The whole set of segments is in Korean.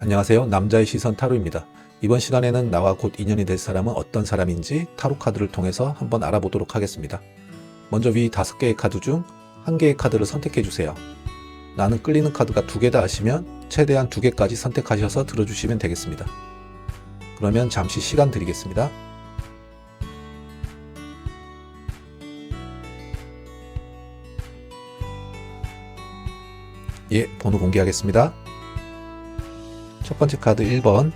안녕하세요. 남자의 시선 타로입니다. 이번 시간에는 나와 곧 인연이 될 사람은 어떤 사람인지 타로 카드를 통해서 한번 알아보도록 하겠습니다. 먼저 위 5개의 카드 중 1개의 카드를 선택해 주세요. 나는 끌리는 카드가 2개다 하시면 최대한 2개까지 선택하셔서 들어주시면 되겠습니다. 그러면 잠시 시간 드리겠습니다. 예, 번호 공개하겠습니다. 첫 번째 카드 1번,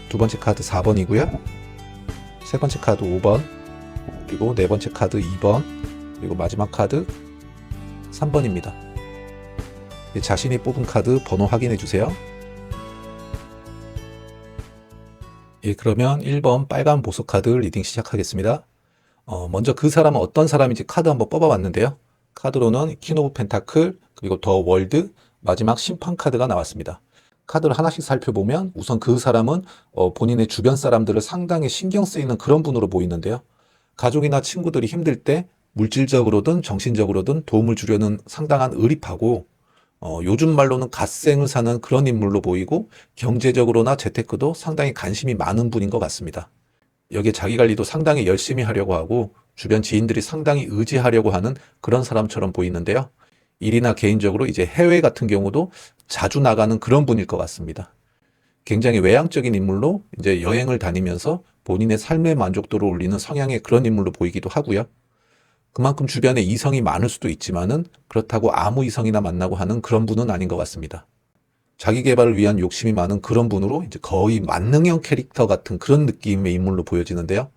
두 번째 카드 4번이고요. 세 번째 카드 5번, 그리고 네 번째 카드 2번, 그리고 마지막 카드 3번입니다. 자신이 뽑은 카드 번호 확인해 주세요. 예, 그러면 1번 빨간 보석 카드 리딩 시작하겠습니다. 먼저 그 사람은 어떤 사람인지 카드 한번 뽑아봤는데요. 카드로는 퀸 오브 펜타클, 그리고 더 월드, 마지막 심판 카드가 나왔습니다. 카드를 하나씩 살펴보면 우선 그 사람은 본인의 주변 사람들을 상당히 신경 쓰이는 그런 분으로 보이는데요. 가족이나 친구들이 힘들 때 물질적으로든 정신적으로든 도움을 주려는 상당한 의리파고 요즘 말로는 갓생을 사는 그런 인물로 보이고 경제적으로나 재테크도 상당히 관심이 많은 분인 것 같습니다. 여기에 자기관리도 상당히 열심히 하려고 하고 주변 지인들이 상당히 의지하려고 하는 그런 사람처럼 보이는데요. 일이나 개인적으로 이제 해외 같은 경우도 자주 나가는 그런 분일 것 같습니다. 굉장히 외향적인 인물로 이제 여행을 다니면서 본인의 삶의 만족도를 올리는 성향의 그런 인물로 보이기도 하고요. 그만큼 주변에 이성이 많을 수도 있지만은 그렇다고 아무 이성이나 만나고 하는 그런 분은 아닌 것 같습니다. 자기 개발을 위한 욕심이 많은 그런 분으로 이제 거의 만능형 캐릭터 같은 그런 느낌의 인물로 보여지는데요.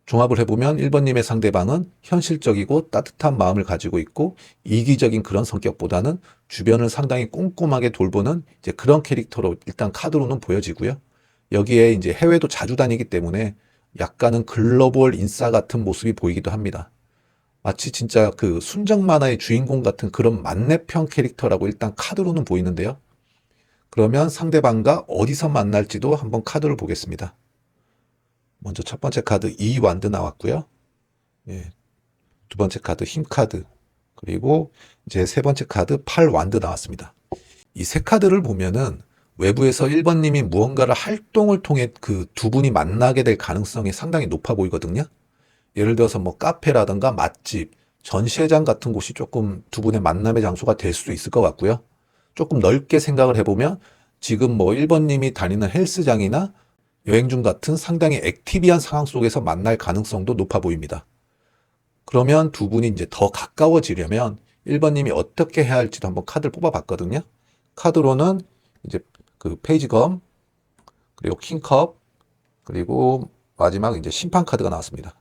종합을 해보면 1번님의 상대방은 현실적이고 따뜻한 마음을 가지고 있고 이기적인 그런 성격보다는 주변을 상당히 꼼꼼하게 돌보는 이제 그런 캐릭터로 일단 카드로는 보여지고요. 여기에 이제 해외도 자주 다니기 때문에 약간은 글로벌 인싸 같은 모습이 보이기도 합니다. 마치 진짜 그 순정 만화의 주인공 같은 그런 만렙형 캐릭터라고 일단 카드로는 보이는데요. 그러면 상대방과 어디서 만날지도 한번 카드를 보겠습니다. 먼저 첫 번째 카드 2완드 나왔고요. 예, 두 번째 카드 힘 카드, 그리고 이제 세 번째 카드 8완드 나왔습니다. 이 세 카드를 보면은 외부에서 1번님이 무언가를 활동을 통해 그 두 분이 만나게 될 가능성이 상당히 높아 보이거든요. 예를 들어서 뭐 카페라든가 맛집, 전시회장 같은 곳이 조금 두 분의 만남의 장소가 될 수도 있을 것 같고요. 조금 넓게 생각을 해보면 지금 뭐 1번님이 다니는 헬스장이나 여행 중 같은 상당히 액티비한 상황 속에서 만날 가능성도 높아 보입니다. 그러면 두 분이 이제 더 가까워지려면 1번님이 어떻게 해야 할지도 한번 카드를 뽑아봤거든요. 카드로는 이제 그 페이지검, 그리고 킹컵, 그리고 마지막 이제 심판 카드가 나왔습니다.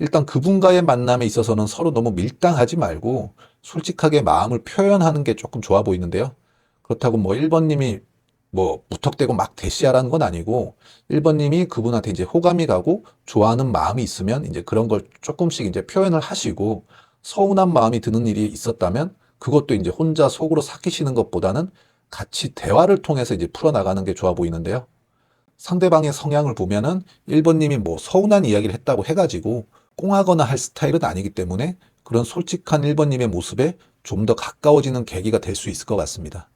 일단 그분과의 만남에 있어서는 서로 너무 밀당하지 말고 솔직하게 마음을 표현하는 게 조금 좋아 보이는데요. 그렇다고 뭐 1번님이 뭐 무턱대고 막 대시하라는 건 아니고 1번님이 그분한테 이제 호감이 가고 좋아하는 마음이 있으면 이제 그런 걸 조금씩 이제 표현을 하시고 서운한 마음이 드는 일이 있었다면 그것도 이제 혼자 속으로 삭히시는 것보다는 같이 대화를 통해서 이제 풀어나가는 게 좋아 보이는데요. 상대방의 성향을 보면은 1번님이 뭐 서운한 이야기를 했다고 해가지고 꽁하거나 할 스타일은 아니기 때문에 그런 솔직한 1번님의 모습에 좀 더 가까워지는 계기가 될 수 있을 것 같습니다.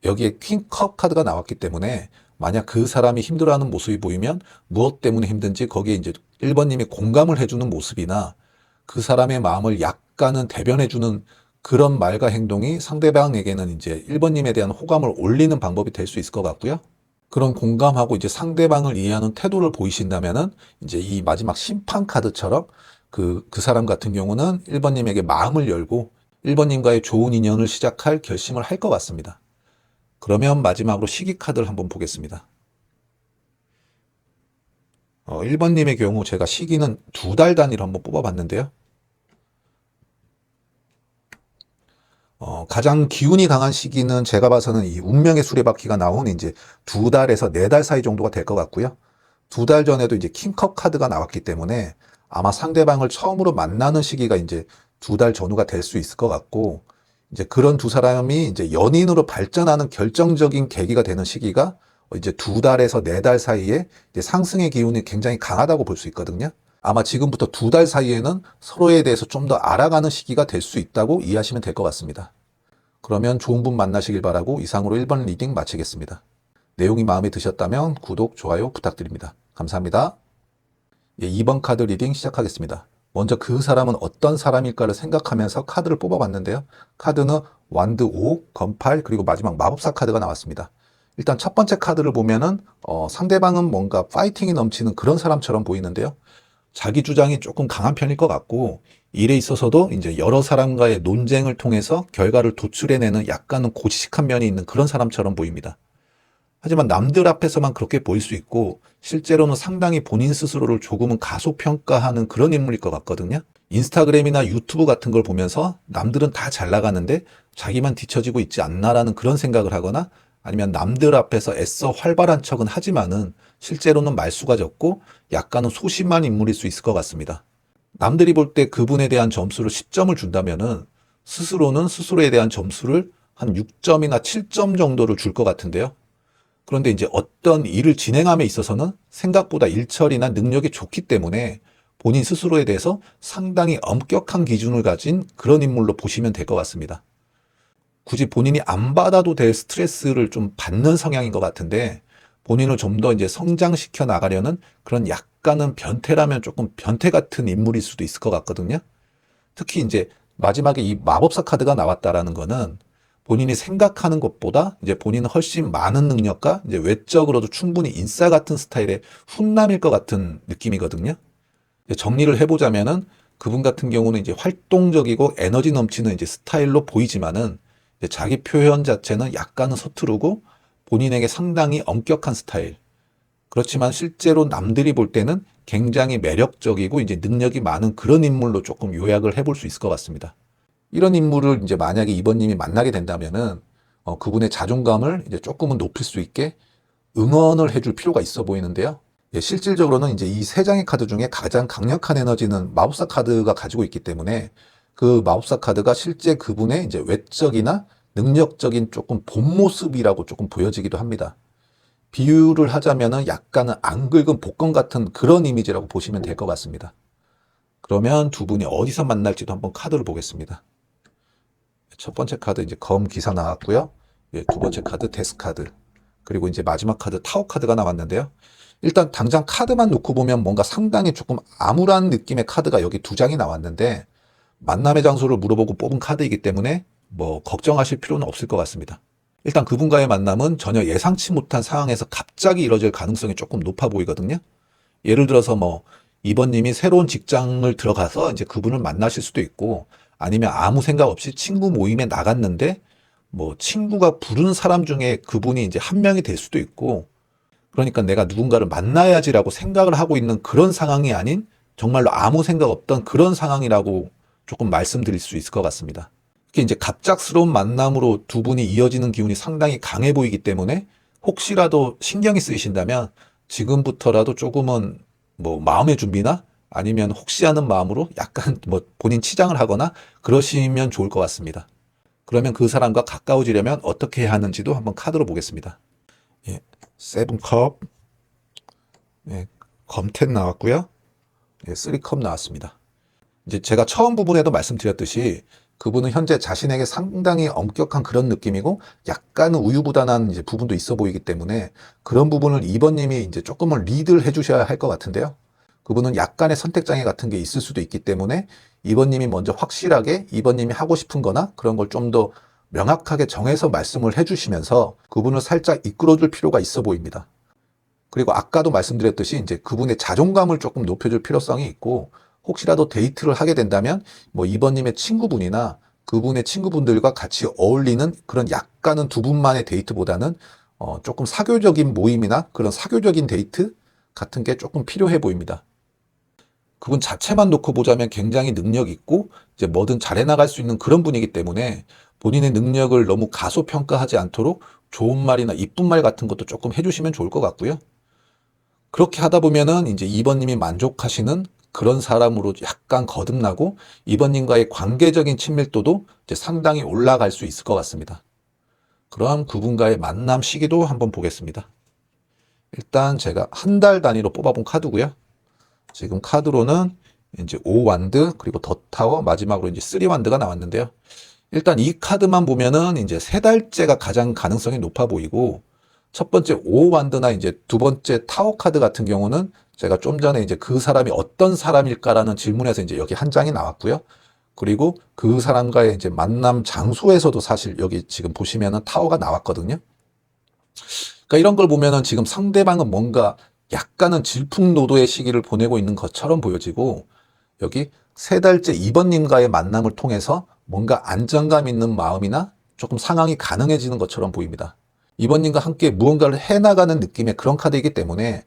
여기에 퀸컵 카드가 나왔기 때문에 만약 그 사람이 힘들어하는 모습이 보이면 무엇 때문에 힘든지 거기에 이제 1번님이 공감을 해주는 모습이나 그 사람의 마음을 약간은 대변해주는 그런 말과 행동이 상대방에게는 이제 1번님에 대한 호감을 올리는 방법이 될 수 있을 것 같고요. 그런 공감하고 이제 상대방을 이해하는 태도를 보이신다면은 이제 이 마지막 심판 카드처럼 그 사람 같은 경우는 1번님에게 마음을 열고 1번님과의 좋은 인연을 시작할 결심을 할 것 같습니다. 그러면 마지막으로 시기 카드를 한번 보겠습니다. 1번님의 경우 제가 시기는 2달 단위로 한번 뽑아봤는데요. 가장 기운이 강한 시기는 제가 봐서는 이 운명의 수레바퀴가 나온 이제 2달에서 4달 사이 정도가 될 것 같고요. 2달 전에도 이제 킹컵 카드가 나왔기 때문에 아마 상대방을 처음으로 만나는 시기가 이제 2달 전후가 될 수 있을 것 같고, 이제 그런 두 사람이 이제 연인으로 발전하는 결정적인 계기가 되는 시기가 이제 2달에서 4달 사이에 이제 상승의 기운이 굉장히 강하다고 볼 수 있거든요. 아마 지금부터 2달 사이에는 서로에 대해서 좀 더 알아가는 시기가 될 수 있다고 이해하시면 될 것 같습니다. 그러면 좋은 분 만나시길 바라고 이상으로 1번 리딩 마치겠습니다. 내용이 마음에 드셨다면 구독, 좋아요 부탁드립니다. 감사합니다. 2번 카드 리딩 시작하겠습니다. 먼저 그 사람은 어떤 사람일까를 생각하면서 카드를 뽑아봤는데요. 카드는 완드 5, 검8, 그리고 마지막 마법사 카드가 나왔습니다. 일단 첫 번째 카드를 보면은 상대방은 뭔가 파이팅이 넘치는 그런 사람처럼 보이는데요. 자기 주장이 조금 강한 편일 것 같고, 일에 있어서도 이제 여러 사람과의 논쟁을 통해서 결과를 도출해내는 약간은 고지식한 면이 있는 그런 사람처럼 보입니다. 하지만 남들 앞에서만 그렇게 보일 수 있고, 실제로는 상당히 본인 스스로를 조금은 가소평가하는 그런 인물일 것 같거든요. 인스타그램이나 유튜브 같은 걸 보면서 남들은 다 잘 나가는데 자기만 뒤처지고 있지 않나라는 그런 생각을 하거나, 아니면 남들 앞에서 애써 활발한 척은 하지만은 실제로는 말수가 적고 약간은 소심한 인물일 수 있을 것 같습니다. 남들이 볼 때 그분에 대한 점수를 10점을 준다면은 스스로는 스스로에 대한 점수를 한 6점이나 7점 정도를 줄 것 같은데요. 그런데 이제 어떤 일을 진행함에 있어서는 생각보다 일처리나 능력이 좋기 때문에 본인 스스로에 대해서 상당히 엄격한 기준을 가진 그런 인물로 보시면 될 것 같습니다. 굳이 본인이 안 받아도 될 스트레스를 좀 받는 성향인 것 같은데, 본인을 좀 더 이제 성장시켜 나가려는 그런 약간은 변태라면 조금 변태 같은 인물일 수도 있을 것 같거든요. 특히 이제 마지막에 이 마법사 카드가 나왔다라는 거는 본인이 생각하는 것보다 이제 본인은 훨씬 많은 능력과 이제 외적으로도 충분히 인싸 같은 스타일의 훈남일 것 같은 느낌이거든요. 정리를 해보자면은 그분 같은 경우는 이제 활동적이고 에너지 넘치는 이제 스타일로 보이지만은 자기 표현 자체는 약간은 서투르고 본인에게 상당히 엄격한 스타일. 그렇지만 실제로 남들이 볼 때는 굉장히 매력적이고 이제 능력이 많은 그런 인물로 조금 요약을 해볼 수 있을 것 같습니다. 이런 인물을 이제 만약에 이번님이 만나게 된다면은 그분의 자존감을 이제 조금은 높일 수 있게 응원을 해줄 필요가 있어 보이는데요. 실질적으로는 이제 이 세 장의 카드 중에 가장 강력한 에너지는 마법사 카드가 가지고 있기 때문에 그 마법사 카드가 실제 그분의 이제 외적이나 능력적인 조금 본 모습이라고 조금 보여지기도 합니다. 비유를 하자면은 약간은 안 긁은 복권 같은 그런 이미지라고 보시면 될 것 같습니다. 그러면 두 분이 어디서 만날지도 한번 카드를 보겠습니다. 첫 번째 카드 이제 검 기사 나왔고요. 두 번째 카드 데스 카드. 그리고 이제 마지막 카드 타워 카드가 나왔는데요. 일단 당장 카드만 놓고 보면 뭔가 상당히 조금 암울한 느낌의 카드가 여기 두 장이 나왔는데, 만남의 장소를 물어보고 뽑은 카드이기 때문에 뭐 걱정하실 필요는 없을 것 같습니다. 일단 그분과의 만남은 전혀 예상치 못한 상황에서 갑자기 이뤄질 가능성이 조금 높아 보이거든요. 예를 들어서 뭐 이번님이 새로운 직장을 들어가서 이제 그분을 만나실 수도 있고, 아니면 아무 생각 없이 친구 모임에 나갔는데 뭐 친구가 부른 사람 중에 그분이 이제 한 명이 될 수도 있고, 그러니까 내가 누군가를 만나야지라고 생각을 하고 있는 그런 상황이 아닌 정말로 아무 생각 없던 그런 상황이라고 조금 말씀드릴 수 있을 것 같습니다. 특히 이제 갑작스러운 만남으로 두 분이 이어지는 기운이 상당히 강해 보이기 때문에 혹시라도 신경이 쓰이신다면 지금부터라도 조금은 뭐 마음의 준비나 아니면 혹시 하는 마음으로 약간 뭐 본인 치장을 하거나 그러시면 좋을 것 같습니다. 그러면 그 사람과 가까워지려면 어떻게 해야 하는지도 한번 카드로 보겠습니다. 세븐컵, 검텐 나왔고요. 3컵 나왔습니다. 이제 제가 처음 부분에도 말씀드렸듯이 그분은 현재 자신에게 상당히 엄격한 그런 느낌이고 약간은 우유부단한 이제 부분도 있어 보이기 때문에 그런 부분을 2번님이 이제 조금은 리드를 해주셔야 할 것 같은데요. 그분은 약간의 선택장애 같은 게 있을 수도 있기 때문에 2번님이 먼저 확실하게 2번님이 하고 싶은 거나 그런 걸 좀 더 명확하게 정해서 말씀을 해주시면서 그분을 살짝 이끌어줄 필요가 있어 보입니다. 그리고 아까도 말씀드렸듯이 이제 그분의 자존감을 조금 높여줄 필요성이 있고, 혹시라도 데이트를 하게 된다면 뭐 이번님의 친구분이나 그분의 친구분들과 같이 어울리는 그런 약간은 두 분만의 데이트보다는 조금 사교적인 모임이나 그런 사교적인 데이트 같은 게 조금 필요해 보입니다. 그분 자체만 놓고 보자면 굉장히 능력 있고 이제 뭐든 잘해 나갈 수 있는 그런 분이기 때문에 본인의 능력을 너무 가소평가하지 않도록 좋은 말이나 이쁜 말 같은 것도 조금 해주시면 좋을 것 같고요. 그렇게 하다 보면은 이제 2번님이 만족하시는 그런 사람으로 약간 거듭나고 2번님과의 관계적인 친밀도도 이제 상당히 올라갈 수 있을 것 같습니다. 그럼 그분과의 만남 시기도 한번 보겠습니다. 일단 제가 한 달 단위로 뽑아본 카드고요. 지금 카드로는 이제 5완드 그리고 덧타워 마지막으로 이제 3완드가 나왔는데요. 일단 이 카드만 보면은 이제 3달째가 가장 가능성이 높아 보이고, 첫 번째 5와드나 이제 두 번째 타워 카드 같은 경우는 제가 좀 전에 이제 그 사람이 어떤 사람일까라는 질문에서 이제 여기 한 장이 나왔고요. 그리고 그 사람과의 이제 만남 장소에서도 사실 여기 지금 보시면은 타워가 나왔거든요. 그러니까 이런 걸 보면은 지금 상대방은 뭔가 약간은 질풍노도의 시기를 보내고 있는 것처럼 보여지고, 여기 3달째 2번님과의 만남을 통해서 뭔가 안정감 있는 마음이나 조금 상황이 가능해지는 것처럼 보입니다. 2번님과 함께 무언가를 해나가는 느낌의 그런 카드이기 때문에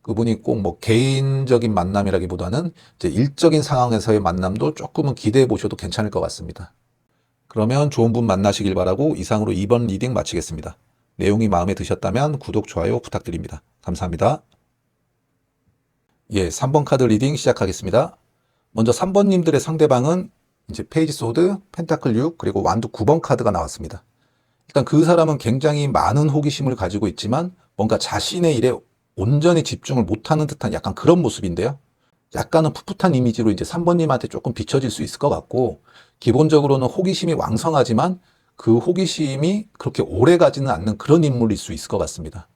그분이 꼭 뭐 개인적인 만남이라기보다는 이제 일적인 상황에서의 만남도 조금은 기대해 보셔도 괜찮을 것 같습니다. 그러면 좋은 분 만나시길 바라고 이상으로 2번 리딩 마치겠습니다. 내용이 마음에 드셨다면 구독, 좋아요 부탁드립니다. 감사합니다. 예, 3번 카드 리딩 시작하겠습니다. 먼저 3번님들의 상대방은 이제 페이지 소드, 펜타클 6, 그리고 완두 9번 카드가 나왔습니다. 일단 그 사람은 굉장히 많은 호기심을 가지고 있지만 뭔가 자신의 일에 온전히 집중을 못하는 듯한 약간 그런 모습인데요. 약간은 풋풋한 이미지로 이제 3번님한테 조금 비춰질 수 있을 것 같고, 기본적으로는 호기심이 왕성하지만 그 호기심이 그렇게 오래 가지는 않는 그런 인물일 수 있을 것 같습니다.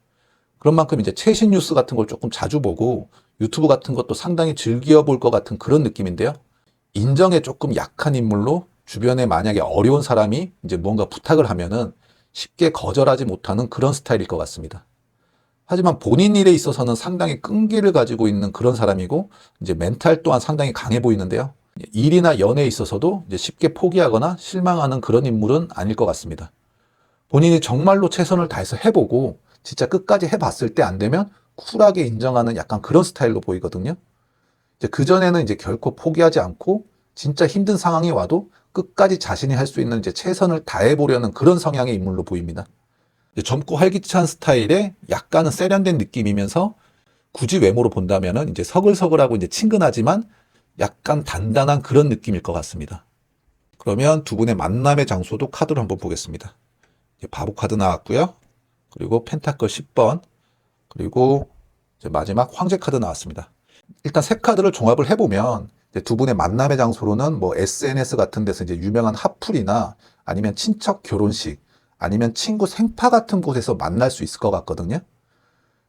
그런 만큼 이제 최신 뉴스 같은 걸 조금 자주 보고 유튜브 같은 것도 상당히 즐겨 볼 것 같은 그런 느낌인데요. 인정에 조금 약한 인물로 주변에 만약에 어려운 사람이 이제 뭔가 부탁을 하면은 쉽게 거절하지 못하는 그런 스타일일 것 같습니다. 하지만 본인 일에 있어서는 상당히 끈기를 가지고 있는 그런 사람이고, 이제 멘탈 또한 상당히 강해 보이는데요. 일이나 연애에 있어서도 이제 쉽게 포기하거나 실망하는 그런 인물은 아닐 것 같습니다. 본인이 정말로 최선을 다해서 해보고 진짜 끝까지 해봤을 때 안 되면 쿨하게 인정하는 약간 그런 스타일로 보이거든요. 이제 그전에는 이제 결코 포기하지 않고 진짜 힘든 상황이 와도 끝까지 자신이 할 수 있는 이제 최선을 다해보려는 그런 성향의 인물로 보입니다. 젊고 활기찬 스타일에 약간은 세련된 느낌이면서 굳이 외모로 본다면은 이제 서글서글하고 이제 친근하지만 약간 단단한 그런 느낌일 것 같습니다. 그러면 두 분의 만남의 장소도 카드로 한번 보겠습니다. 바보 카드 나왔고요. 그리고 펜타클 10번, 그리고 이제 마지막 황제 카드 나왔습니다. 일단 세 카드를 종합을 해보면 두 분의 만남의 장소로는 뭐 SNS 같은 데서 이제 유명한 핫플이나 아니면 친척 결혼식, 아니면 친구 생파 같은 곳에서 만날 수 있을 것 같거든요.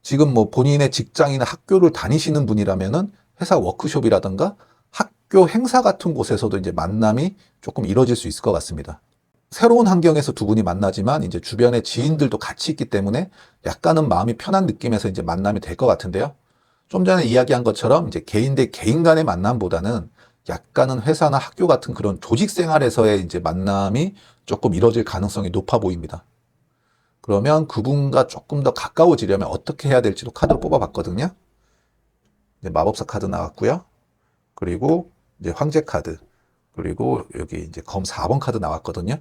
지금 뭐 본인의 직장이나 학교를 다니시는 분이라면은 회사 워크숍이라든가 학교 행사 같은 곳에서도 이제 만남이 조금 이루어질 수 있을 것 같습니다. 새로운 환경에서 두 분이 만나지만 이제 주변에 지인들도 같이 있기 때문에 약간은 마음이 편한 느낌에서 이제 만남이 될 것 같은데요. 좀 전에 이야기한 것처럼 이제 개인 대 개인 간의 만남보다는 약간은 회사나 학교 같은 그런 조직 생활에서의 이제 만남이 조금 이루어질 가능성이 높아 보입니다. 그러면 그분과 조금 더 가까워지려면 어떻게 해야 될지도 카드를 뽑아봤거든요. 이제 마법사 카드 나왔고요. 그리고 이제 황제 카드, 그리고 여기 이제 검 4번 카드 나왔거든요.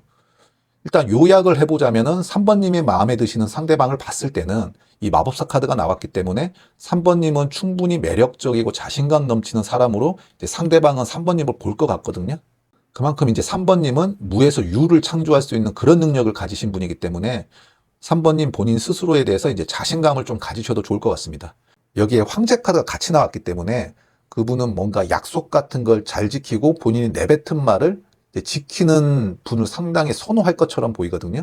일단 요약을 해보자면은 3번님이 마음에 드시는 상대방을 봤을 때는 이 마법사 카드가 나왔기 때문에 3번님은 충분히 매력적이고 자신감 넘치는 사람으로 이제 상대방은 3번님을 볼 것 같거든요. 그만큼 이제 3번님은 무에서 유를 창조할 수 있는 그런 능력을 가지신 분이기 때문에 3번님 본인 스스로에 대해서 이제 자신감을 좀 가지셔도 좋을 것 같습니다. 여기에 황제 카드가 같이 나왔기 때문에 그분은 뭔가 약속 같은 걸 잘 지키고 본인이 내뱉은 말을 지키는 분을 상당히 선호할 것처럼 보이거든요.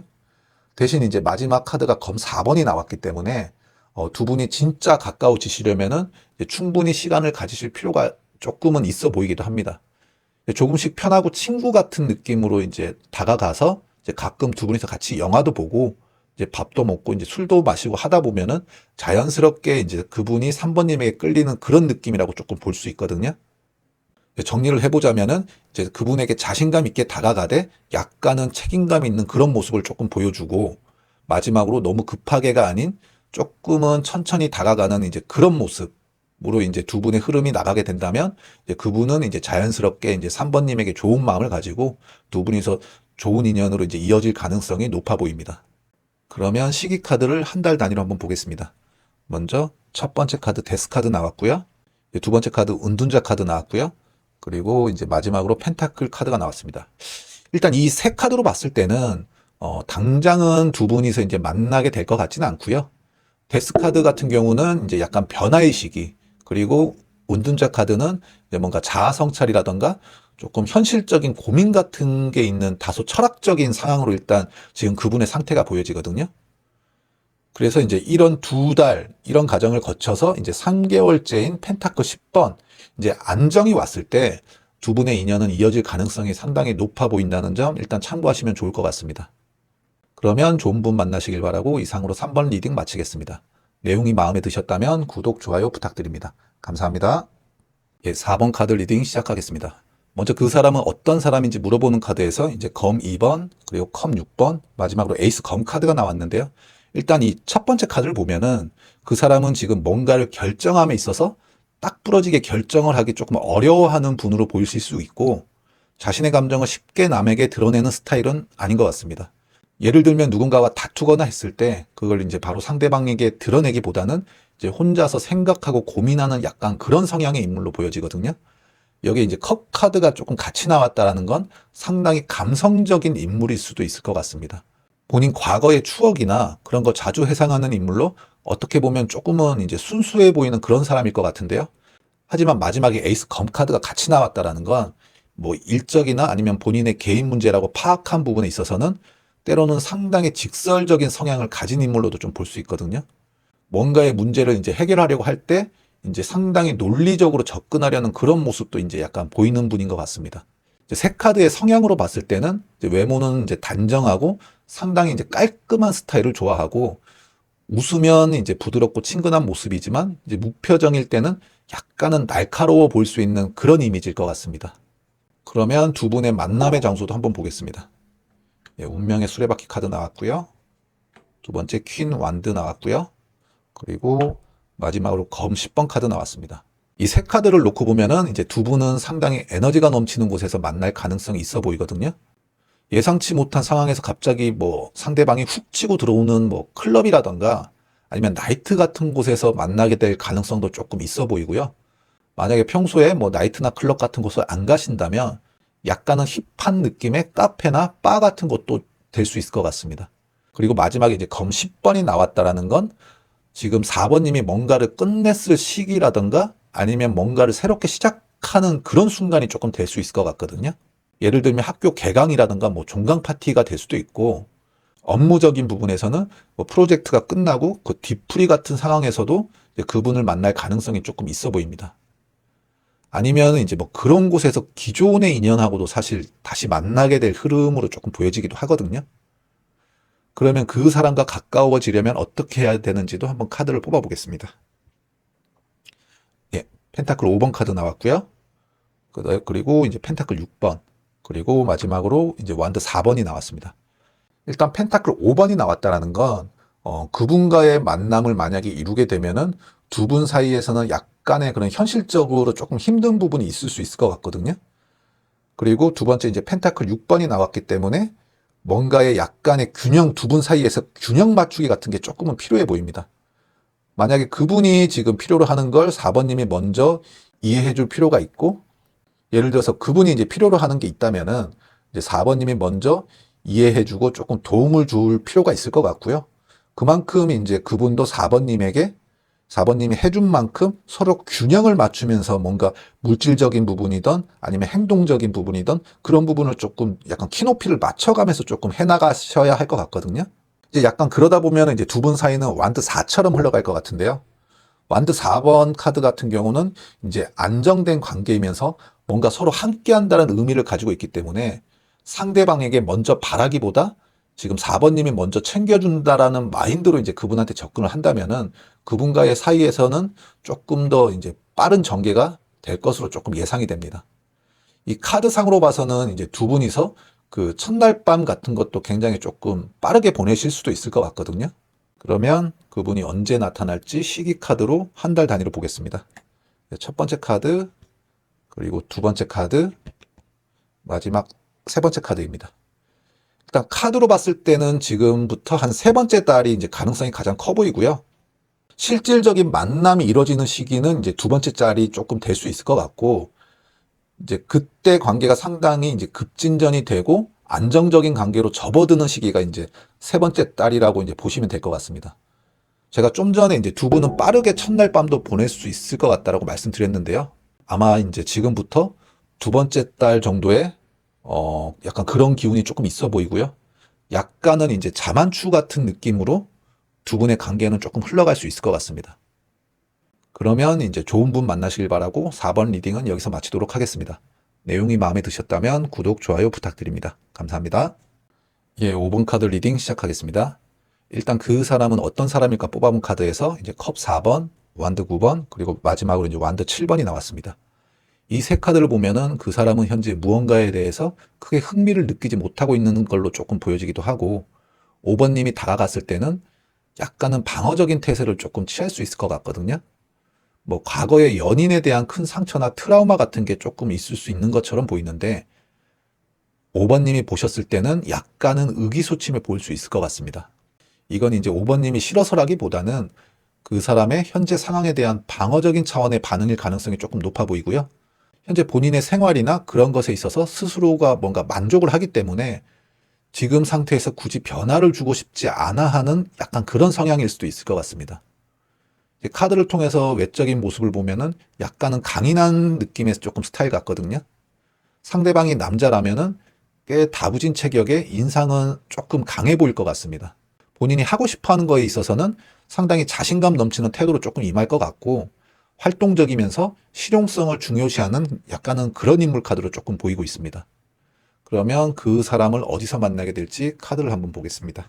대신 이제 마지막 카드가 검 4번이 나왔기 때문에 두 분이 진짜 가까워지시려면은 충분히 시간을 가지실 필요가 조금은 있어 보이기도 합니다. 조금씩 편하고 친구 같은 느낌으로 이제 다가가서 이제 가끔 두 분이서 같이 영화도 보고 이제 밥도 먹고 이제 술도 마시고 하다 보면은 자연스럽게 이제 그분이 3번님에게 끌리는 그런 느낌이라고 조금 볼 수 있거든요. 정리를 해보자면은 이제 그분에게 자신감 있게 다가가되 약간은 책임감 있는 그런 모습을 조금 보여주고, 마지막으로 너무 급하게가 아닌 조금은 천천히 다가가는 이제 그런 모습으로 이제 두 분의 흐름이 나가게 된다면 이제 그분은 이제 자연스럽게 이제 3번님에게 좋은 마음을 가지고 두 분이서 좋은 인연으로 이제 이어질 가능성이 높아 보입니다. 그러면 시기 카드를 한 달 단위로 한번 보겠습니다. 먼저 첫 번째 카드 데스 카드 나왔고요. 두 번째 카드 은둔자 카드 나왔고요. 그리고 이제 마지막으로 펜타클 카드가 나왔습니다. 일단 이 세 카드로 봤을 때는 당장은 두 분이서 이제 만나게 될 것 같지는 않고요. 데스 카드 같은 경우는 이제 약간 변화의 시기, 그리고 은둔자 카드는 이제 뭔가 자아 성찰이라던가 조금 현실적인 고민 같은 게 있는 다소 철학적인 상황으로 일단 지금 그분의 상태가 보여지거든요. 그래서 이제 이런 2달, 이런 과정을 거쳐서 이제 3개월째인 펜타클 10번, 이제 안정이 왔을 때 두 분의 인연은 이어질 가능성이 상당히 높아 보인다는 점 일단 참고하시면 좋을 것 같습니다. 그러면 좋은 분 만나시길 바라고 이상으로 3번 리딩 마치겠습니다. 내용이 마음에 드셨다면 구독, 좋아요 부탁드립니다. 감사합니다. 예, 4번 카드 리딩 시작하겠습니다. 먼저 그 사람은 어떤 사람인지 물어보는 카드에서 이제 검 2번, 그리고 컵 6번, 마지막으로 에이스 검 카드가 나왔는데요. 일단 이 첫 번째 카드를 보면은 그 사람은 지금 뭔가를 결정함에 있어서 딱 부러지게 결정을 하기 조금 어려워하는 분으로 보이실 수 있고, 자신의 감정을 쉽게 남에게 드러내는 스타일은 아닌 것 같습니다. 예를 들면 누군가와 다투거나 했을 때 그걸 이제 바로 상대방에게 드러내기보다는 이제 혼자서 생각하고 고민하는 약간 그런 성향의 인물로 보여지거든요. 여기에 이제 컵 카드가 조금 같이 나왔다라는 건 상당히 감성적인 인물일 수도 있을 것 같습니다. 본인 과거의 추억이나 그런 거 자주 회상하는 인물로 어떻게 보면 조금은 이제 순수해 보이는 그런 사람일 것 같은데요. 하지만 마지막에 에이스 검 카드가 같이 나왔다라는 건 뭐 일적이나 아니면 본인의 개인 문제라고 파악한 부분에 있어서는 때로는 상당히 직설적인 성향을 가진 인물로도 좀 볼 수 있거든요. 뭔가의 문제를 이제 해결하려고 할 때 이제 상당히 논리적으로 접근하려는 그런 모습도 이제 약간 보이는 분인 것 같습니다. 이제 세 카드의 성향으로 봤을 때는 이제 외모는 이제 단정하고 상당히 이제 깔끔한 스타일을 좋아하고, 웃으면 이제 부드럽고 친근한 모습이지만 이제 무표정일 때는 약간은 날카로워 보일 수 있는 그런 이미지일 것 같습니다. 그러면 두 분의 만남의 장소도 한번 보겠습니다. 예, 운명의 수레바퀴 카드 나왔고요. 두 번째 퀸 완드 나왔고요. 그리고 마지막으로 검 10번 카드 나왔습니다. 이 세 카드를 놓고 보면은 이제 두 분은 상당히 에너지가 넘치는 곳에서 만날 가능성이 있어 보이거든요. 예상치 못한 상황에서 갑자기 뭐 상대방이 훅 치고 들어오는 뭐 클럽이라던가 아니면 나이트 같은 곳에서 만나게 될 가능성도 조금 있어 보이고요. 만약에 평소에 뭐 나이트나 클럽 같은 곳을 안 가신다면 약간은 힙한 느낌의 카페나 바 같은 곳도 될 수 있을 것 같습니다. 그리고 마지막에 이제 검 10번이 나왔다라는 건 지금 4번님이 뭔가를 끝냈을 시기라던가 아니면 뭔가를 새롭게 시작하는 그런 순간이 조금 될 수 있을 것 같거든요. 예를 들면 학교 개강이라던가 뭐 종강 파티가 될 수도 있고, 업무적인 부분에서는 뭐 프로젝트가 끝나고 그 뒤풀이 같은 상황에서도 이제 그분을 만날 가능성이 조금 있어 보입니다. 아니면 이제 뭐 그런 곳에서 기존의 인연하고도 사실 다시 만나게 될 흐름으로 조금 보여지기도 하거든요. 그러면 그 사람과 가까워지려면 어떻게 해야 되는지도 한번 카드를 뽑아보겠습니다. 예, 펜타클 5번 카드 나왔고요. 그리고 이제 펜타클 6번, 그리고 마지막으로 이제 완드 4번이 나왔습니다. 일단 펜타클 5번이 나왔다는 건 그분과의 만남을 만약에 이루게 되면은 두 분 사이에서는 약간의 그런 현실적으로 조금 힘든 부분이 있을 수 있을 것 같거든요. 그리고 두 번째 이제 펜타클 6번이 나왔기 때문에 뭔가의 약간의 균형, 두 분 사이에서 균형 맞추기 같은 게 조금은 필요해 보입니다. 만약에 그분이 지금 필요로 하는 걸 4번님이 먼저 이해해 줄 필요가 있고, 예를 들어서 그분이 이제 필요로 하는 게 있다면은 이제 4번님이 먼저 이해해 주고 조금 도움을 줄 필요가 있을 것 같고요. 그만큼 이제 그분도 4번님이 해준 만큼 서로 균형을 맞추면서 뭔가 물질적인 부분이든 아니면 행동적인 부분이든 그런 부분을 조금 약간 키높이를 맞춰가면서 조금 해나가셔야 할 것 같거든요. 이제 약간 그러다 보면 이제 두 분 사이는 완드 4처럼 흘러갈 것 같은데요. 완드 4번 카드 같은 경우는 이제 안정된 관계이면서 뭔가 서로 함께 한다는 의미를 가지고 있기 때문에 상대방에게 먼저 바라기보다 지금 4번님이 먼저 챙겨준다라는 마인드로 이제 그분한테 접근을 한다면은 그분과의 사이에서는 조금 더 이제 빠른 전개가 될 것으로 조금 예상이 됩니다. 이 카드상으로 봐서는 이제 두 분이서 그 첫날 밤 같은 것도 굉장히 조금 빠르게 보내실 수도 있을 것 같거든요. 그러면 그분이 언제 나타날지 시기 카드로 한 달 단위로 보겠습니다. 첫 번째 카드, 그리고 두 번째 카드, 마지막 세 번째 카드입니다. 일단 카드로 봤을 때는 지금부터 한 세 번째 달이 이제 가능성이 가장 커 보이고요. 실질적인 만남이 이루어지는 시기는 이제 두 번째 달이 조금 될 수 있을 것 같고, 이제 그때 관계가 상당히 이제 급진전이 되고 안정적인 관계로 접어드는 시기가 이제 세 번째 달이라고 이제 보시면 될 것 같습니다. 제가 좀 전에 이제 두 분은 빠르게 첫날 밤도 보낼 수 있을 것 같다라고 말씀드렸는데요. 아마 이제 지금부터 두 번째 달 정도에 약간 그런 기운이 조금 있어 보이고요. 약간은 이제 자만추 같은 느낌으로 두 분의 관계는 조금 흘러갈 수 있을 것 같습니다. 그러면 이제 좋은 분 만나시길 바라고 4번 리딩은 여기서 마치도록 하겠습니다. 내용이 마음에 드셨다면 구독, 좋아요 부탁드립니다. 감사합니다. 5번 카드 리딩 시작하겠습니다. 일단 그 사람은 어떤 사람일까 뽑아본 카드에서 이제 컵 4번, 완드 9번, 그리고 마지막으로 이제 완드 7번이 나왔습니다. 이 세 카드를 보면은 그 사람은 현재 무언가에 대해서 크게 흥미를 느끼지 못하고 있는 걸로 조금 보여지기도 하고, 5번님이 다가갔을 때는 약간은 방어적인 태세를 조금 취할 수 있을 것 같거든요. 뭐 과거의 연인에 대한 큰 상처나 트라우마 같은 게 조금 있을 수 있는 것처럼 보이는데, 5번님이 보셨을 때는 약간은 의기소침해 보일 수 있을 것 같습니다. 이건 이제 5번님이 싫어서라기보다는 그 사람의 현재 상황에 대한 방어적인 차원의 반응일 가능성이 조금 높아 보이고요. 현재 본인의 생활이나 그런 것에 있어서 스스로가 뭔가 만족을 하기 때문에 지금 상태에서 굳이 변화를 주고 싶지 않아 하는 약간 그런 성향일 수도 있을 것 같습니다. 카드를 통해서 외적인 모습을 보면은 약간은 강인한 느낌의 조금 스타일 같거든요. 상대방이 남자라면은 꽤 다부진 체격에 인상은 조금 강해 보일 것 같습니다. 본인이 하고 싶어 하는 거에 있어서는 상당히 자신감 넘치는 태도로 조금 임할 것 같고, 활동적이면서 실용성을 중요시하는 약간은 그런 인물 카드로 조금 보이고 있습니다. 그러면 그 사람을 어디서 만나게 될지 카드를 한번 보겠습니다.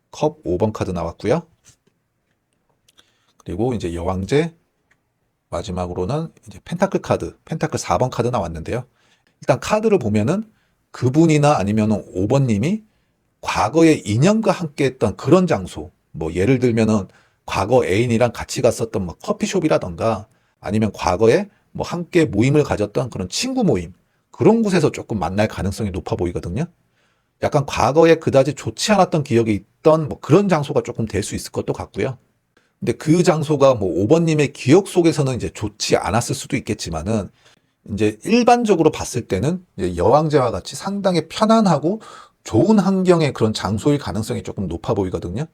컵 5번 카드 나왔고요. 그리고 이제 여왕제, 마지막으로는 이제 펜타클 카드, 펜타클 4번 카드 나왔는데요. 일단 카드를 보면은 그분이나 아니면 5번님이 과거에 인연과 함께 했던 그런 장소, 뭐 예를 들면은 과거 애인이랑 같이 갔었던 뭐 커피숍이라던가, 아니면 과거에 뭐 함께 모임을 가졌던 그런 친구 모임, 그런 곳에서 조금 만날 가능성이 높아 보이거든요. 약간 과거에 그다지 좋지 않았던 기억이 있던 뭐 그런 장소가 조금 될 수 있을 것도 같고요. 근데 그 장소가 뭐 5번님의 기억 속에서는 이제 좋지 않았을 수도 있겠지만은, 이제 일반적으로 봤을 때는 이제 여왕제와 같이 상당히 편안하고 좋은 환경의 그런 장소일 가능성이 조금 높아 보이거든요.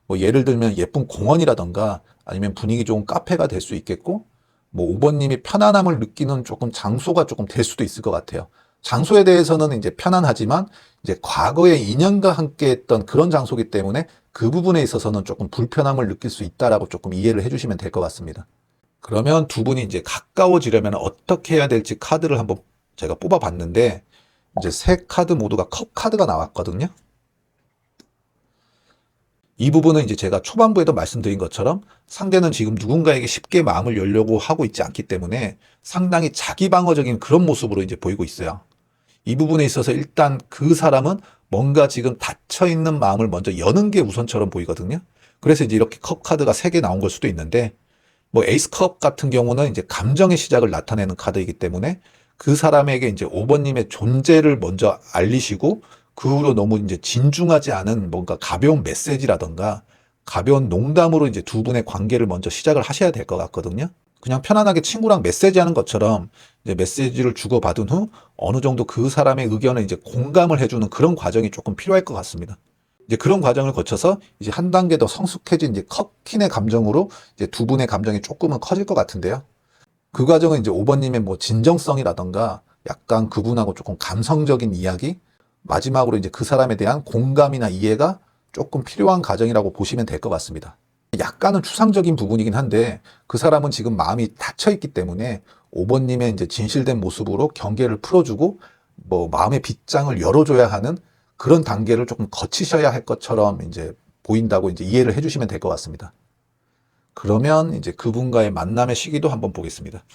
뭐 예를 들면 예쁜 공원이라던가 아니면 분위기 좋은 카페가 될 수 있겠고, 뭐 5번님이 편안함을 느끼는 조금 장소가 조금 될 수도 있을 것 같아요. 장소에 대해서는 이제 편안하지만 이제 과거의 인연과 함께 했던 그런 장소이기 때문에 그 부분에 있어서는 조금 불편함을 느낄 수 있다라고 조금 이해를 해주시면 될 것 같습니다. 그러면 두 분이 이제 가까워지려면 어떻게 해야 될지 카드를 한번 제가 뽑아봤는데, 이제 세 카드 모두가 컵 카드가 나왔거든요. 이 부분은 이제 제가 초반부에도 말씀드린 것처럼 상대는 지금 누군가에게 쉽게 마음을 열려고 하고 있지 않기 때문에 상당히 자기 방어적인 그런 모습으로 이제 보이고 있어요. 이 부분에 있어서 일단 그 사람은 뭔가 지금 닫혀있는 마음을 먼저 여는 게 우선처럼 보이거든요. 그래서 이제 이렇게 컵 카드가 3개 나온 걸 수도 있는데, 뭐 에이스 컵 같은 경우는 이제 감정의 시작을 나타내는 카드이기 때문에 그 사람에게 이제 5번님의 존재를 먼저 알리시고, 그 후로 너무 이제 진중하지 않은 뭔가 가벼운 메시지라던가 가벼운 농담으로 이제 두 분의 관계를 먼저 시작을 하셔야 될 것 같거든요. 그냥 편안하게 친구랑 메시지하는 것처럼 이제 메시지를 주고받은 후 어느 정도 그 사람의 의견을 이제 공감을 해주는 그런 과정이 조금 필요할 것 같습니다. 이제 그런 과정을 거쳐서 이제 한 단계 더 성숙해진 이제 컵킨의 감정으로 이제 두 분의 감정이 조금은 커질 것 같은데요. 그 과정은 이제 5번님의 뭐 진정성이라던가 약간 그분하고 조금 감성적인 이야기, 마지막으로 이제 그 사람에 대한 공감이나 이해가 조금 필요한 과정이라고 보시면 될 것 같습니다. 약간은 추상적인 부분이긴 한데 그 사람은 지금 마음이 닫혀 있기 때문에 5번님의 이제 진실된 모습으로 경계를 풀어주고 뭐 마음의 빗장을 열어줘야 하는 그런 단계를 조금 거치셔야 할 것처럼 이제 보인다고 이제 이해를 해주시면 될 것 같습니다. 그러면 이제 그분과의 만남의 시기도 한번 보겠습니다.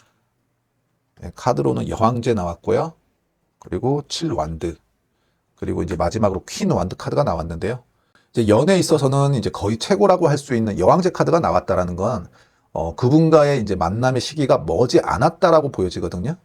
카드로는 여왕제 나왔고요. 그리고 7완드. 그리고 이제 마지막으로 퀸 완드 카드가 나왔는데요. 이제 연애에 있어서는 이제 거의 최고라고 할 수 있는 여왕제 카드가 나왔다라는 건 그분과의 이제 만남의 시기가 머지 않았다라고 보여지거든요.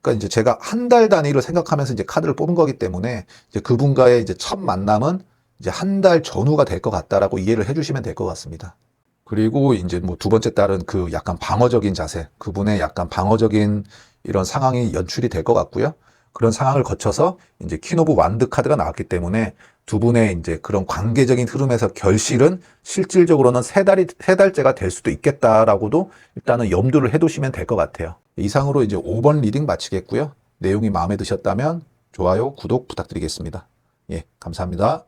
그러니까 이제 제가 한 달 단위를 생각하면서 이제 카드를 뽑은 거기 때문에 이제 그분과의 이제 첫 만남은 이제 한 달 전후가 될 것 같다라고 이해를 해주시면 될 것 같습니다. 그리고 이제 뭐 두 번째 달은 그 약간 방어적인 자세, 그분의 약간 방어적인 이런 상황이 연출이 될 것 같고요. 그런 상황을 거쳐서 이제 퀸 오브 완드 카드가 나왔기 때문에 두 분의 이제 그런 관계적인 흐름에서 결실은 실질적으로는 세 달째가 될 수도 있겠다라고도 일단은 염두를 해두시면 될 것 같아요. 이상으로 이제 5번 리딩 마치겠고요. 내용이 마음에 드셨다면 좋아요, 구독 부탁드리겠습니다. 예, 감사합니다.